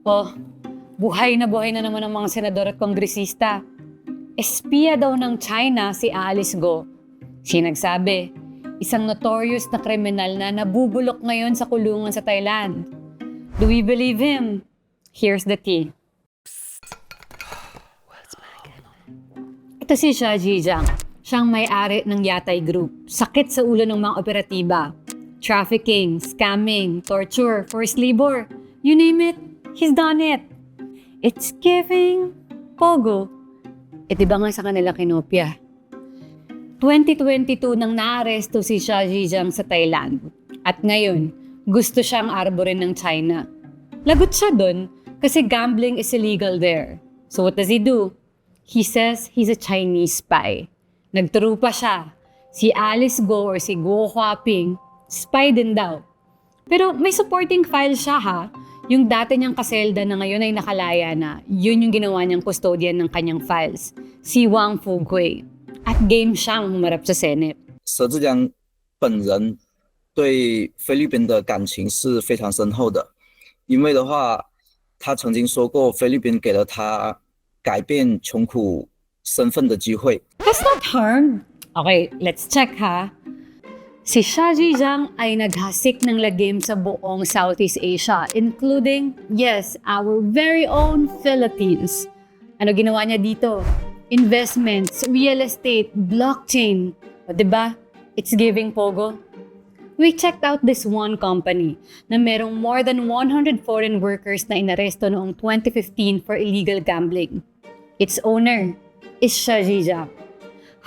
Oh, buhay na naman ang mga senador at kongresista. Espiya daw ng China si Alice Go. Siya nagsabi, isang notorious na kriminal na nabubulok ngayon sa kulungan sa Thailand. Do we believe him? Here's the tea. Ito si Xia Zhijiang. Siyang may-ari ng Yatay Group. Sakit sa ulo ng mga operatiba. Trafficking, scamming, torture, forced labor. You name it, he's done it. It's giving pogo. Diba nga sa kanila kinopya? 2022 nang naaresto si Xia Zhijiang sa Thailand. At ngayon, gusto siyang arborin ng China. Lagot siya dun kasi gambling is illegal there. So what does he do? He says he's a Chinese spy. Nagturo pa siya. Si Alice Go or si Guo Huaping, spy din daw. Pero may supporting file siya ha. Yung dati niyang kaselda na ngayon ay nakalaya na, yun yung ginawa niyang custodian ng kanyang files. Si Wang Fugui. At game siyang humarap sa Senate. 佘志江本人对菲律宾的感情是非常深厚的，因为的话，他曾经说过菲律宾给了他改变穷苦身份的机会。 Has not harmed. Okay, let's check ha. Si Xia Zhijiang ay naghasik ng lagim sa buong Southeast Asia, including, yes, our very own Philippines. Ano ginawa niya dito? Investments, real estate, blockchain. O diba? It's giving pogo. We checked out this one company na merong more than 100 foreign workers na inaresto noong 2015 for illegal gambling. Its owner is Xia Zhijiang.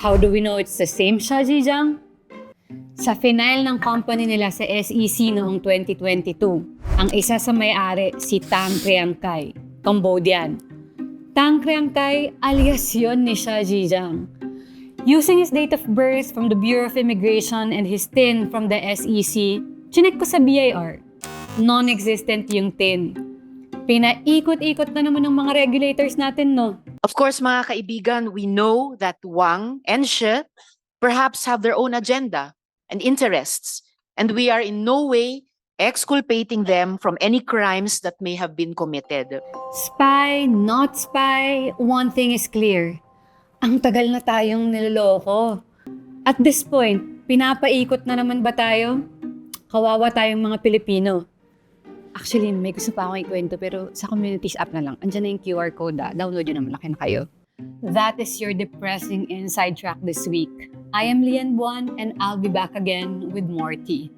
How do we know it's the same Xia Zhijiang? Sa final ng company nila sa SEC noong 2022, ang isa sa may-ari si Tang Kriang Kai, Cambodian. Tang Kriang Kai alias yun ni Xia Zhijiang. Using his date of birth from the Bureau of Immigration and his TIN from the SEC, chinek ko sa BIR. Non-existent yung TIN. Pinaikot-ikot na naman ng mga regulators natin, no? Of course, mga kaibigan, we know that Wang and Shi perhaps have their own agenda and interests, and we are in no way exculpating them from any crimes that may have been committed. Spy, not spy, one thing is clear. Ang tagal na tayong niloloko. At this point, pinapaikot na naman ba tayo? Kawawa tayong mga Pilipino. Actually, may gusto pa akong ikwento pero sa communities app na lang. Andiyan na yung QR code download yun na malaki na kayo. That is your depressing inside track this week. I am Lian Buan and I'll be back again with more tea.